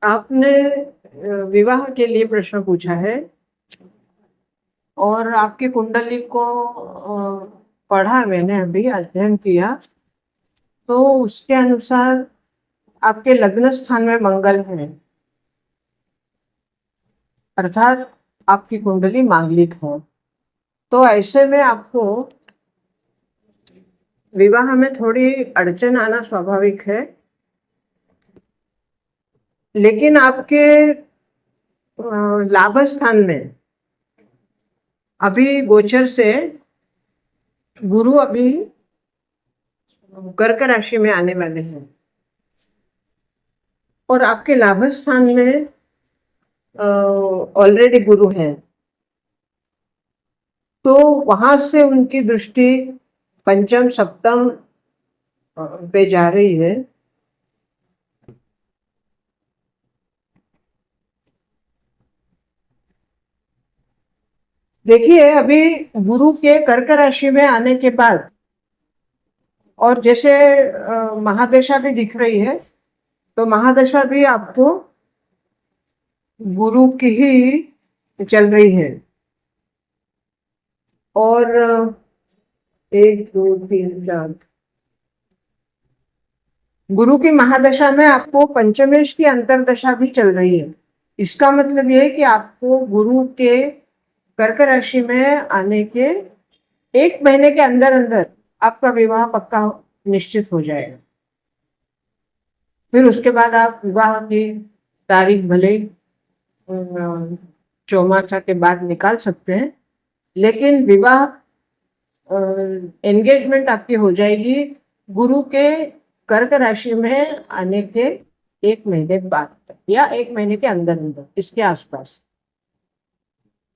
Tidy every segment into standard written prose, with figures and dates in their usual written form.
आपने विवाह के लिए प्रश्न पूछा है और आपकी कुंडली को पढ़ा मैंने, अभी अध्ययन किया। तो उसके अनुसार आपके लग्न स्थान में मंगल है, अर्थात आपकी कुंडली मांगलिक है। तो ऐसे में आपको विवाह में थोड़ी अड़चन आना स्वाभाविक है, लेकिन आपके लाभ स्थान में अभी गोचर से गुरु अभी कर्क राशि में आने वाले हैं और आपके लाभ स्थान में ऑलरेडी गुरु हैं। तो वहां से उनकी दृष्टि पंचम सप्तम पे जा रही है। देखिए, अभी गुरु के कर्क राशि में आने के बाद और जैसे महादशा भी दिख रही है, तो महादशा भी आपको गुरु की ही चल रही है। और 1 2 3 4 गुरु की महादशा में आपको पंचमेश की अंतरदशा भी चल रही है। इसका मतलब यह है कि आपको गुरु के कर्क राशि में आने के 1 महीने के अंदर अंदर आपका विवाह पक्का निश्चित हो जाएगा। फिर उसके बाद आप विवाह की तारीख भले चौमासा के बाद निकाल सकते हैं, लेकिन विवाह एंगेजमेंट आपकी हो जाएगी गुरु के कर्क राशि में आने के 1 महीने बाद तक या 1 महीने के अंदर अंदर, इसके आसपास।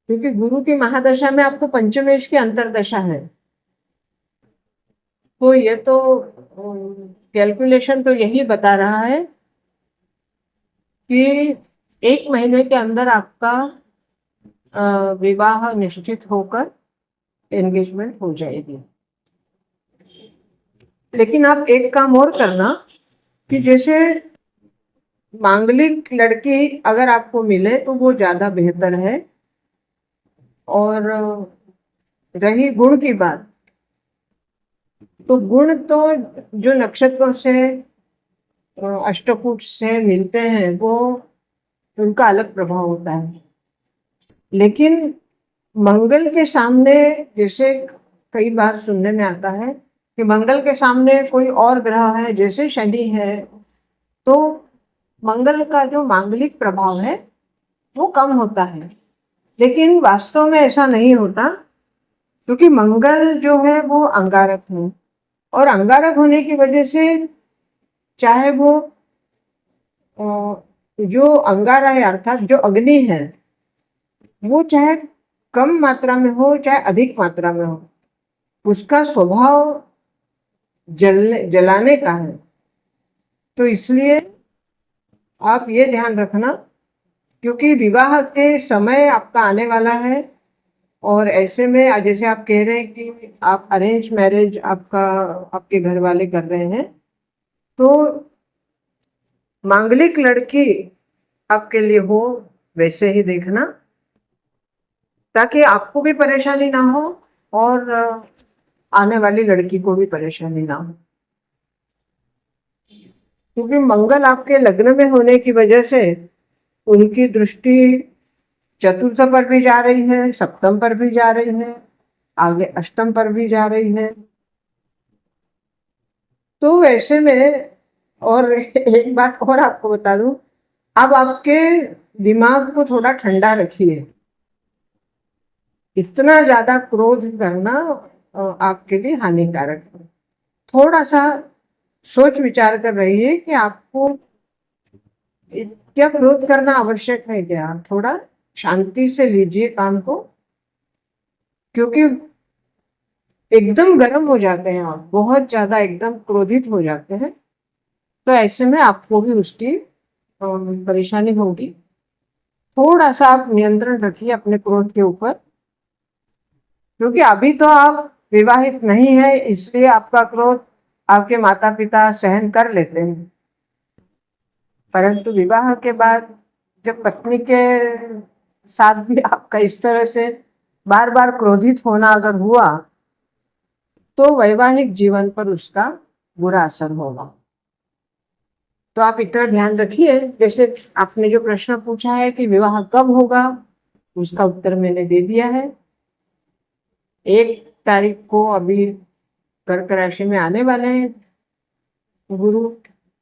क्योंकि गुरु की महादशा में आपको पंचमेश की अंतरदशा है। तो ये तो कैलकुलेशन तो यही बता रहा है कि 1 महीने के अंदर आपका विवाह निश्चित होकर एंगेजमेंट हो जाएगी। लेकिन आप एक काम और करना कि जैसे मांगलिक लड़की अगर आपको मिले तो वो ज्यादा बेहतर है। और रही गुण की बात, तो गुण तो जो नक्षत्रों से अष्टकूट से मिलते हैं वो उनका अलग प्रभाव होता है। लेकिन मंगल के सामने, जैसे कई बार सुनने में आता है कि मंगल के सामने कोई और ग्रह है, जैसे शनि है, तो मंगल का जो मांगलिक प्रभाव है वो कम होता है। लेकिन वास्तव में ऐसा नहीं होता, क्योंकि मंगल जो है वो अंगारक है और अंगारक होने की वजह से चाहे वो जो अंगारा है अर्थात जो अग्नि है वो चाहे कम मात्रा में हो चाहे अधिक मात्रा में हो, उसका स्वभाव जलाने का है। तो इसलिए आप ये ध्यान रखना, क्योंकि विवाह के समय आपका आने वाला है। और ऐसे में जैसे आप कह रहे हैं कि आप अरेंज मैरिज आपके घर वाले कर रहे हैं, तो मांगलिक लड़की आपके लिए हो वैसे ही देखना, ताकि आपको भी परेशानी ना हो और आने वाली लड़की को भी परेशानी ना हो। क्योंकि मंगल आपके लग्न में होने की वजह से उनकी दृष्टि चतुर्थ पर भी जा रही है, सप्तम पर भी जा रही है, आगे अष्टम पर भी जा रही है। तो ऐसे में और एक बात और आपको बता दूं, अब आपके दिमाग को थोड़ा ठंडा रखिए। इतना ज्यादा क्रोध करना आपके लिए हानिकारक है। थोड़ा सा सोच विचार कर रहिए कि आपको क्या क्रोध करना आवश्यक है क्या। थोड़ा शांति से लीजिए काम को, क्योंकि एकदम गर्म हो जाते हैं आप, बहुत ज्यादा एकदम क्रोधित हो जाते हैं, तो ऐसे में आपको भी उसकी परेशानी होगी। थोड़ा सा आप नियंत्रण रखिए अपने क्रोध के ऊपर, क्योंकि अभी तो आप विवाहित नहीं है, इसलिए आपका क्रोध आपके माता पिता सहन कर लेते हैं। परंतु विवाह के बाद जब पत्नी के साथ भी आपका इस तरह से बार बार क्रोधित होना अगर हुआ तो वैवाहिक जीवन पर उसका बुरा असर होगा। तो आप इतना ध्यान रखिए। जैसे आपने जो प्रश्न पूछा है कि विवाह कब होगा, उसका उत्तर मैंने दे दिया है। 1 तारीख को अभी कर्क राशि में आने वाले हैं गुरु,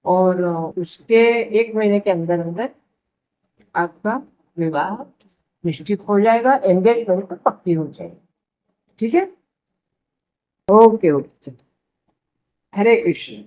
और उसके 1 महीने के अंदर अंदर आपका विवाह निश्चित हो जाएगा, एंगेजमेंट तो पक्की हो जाएगी। ठीक है, ओके ओके, हरे कृष्ण।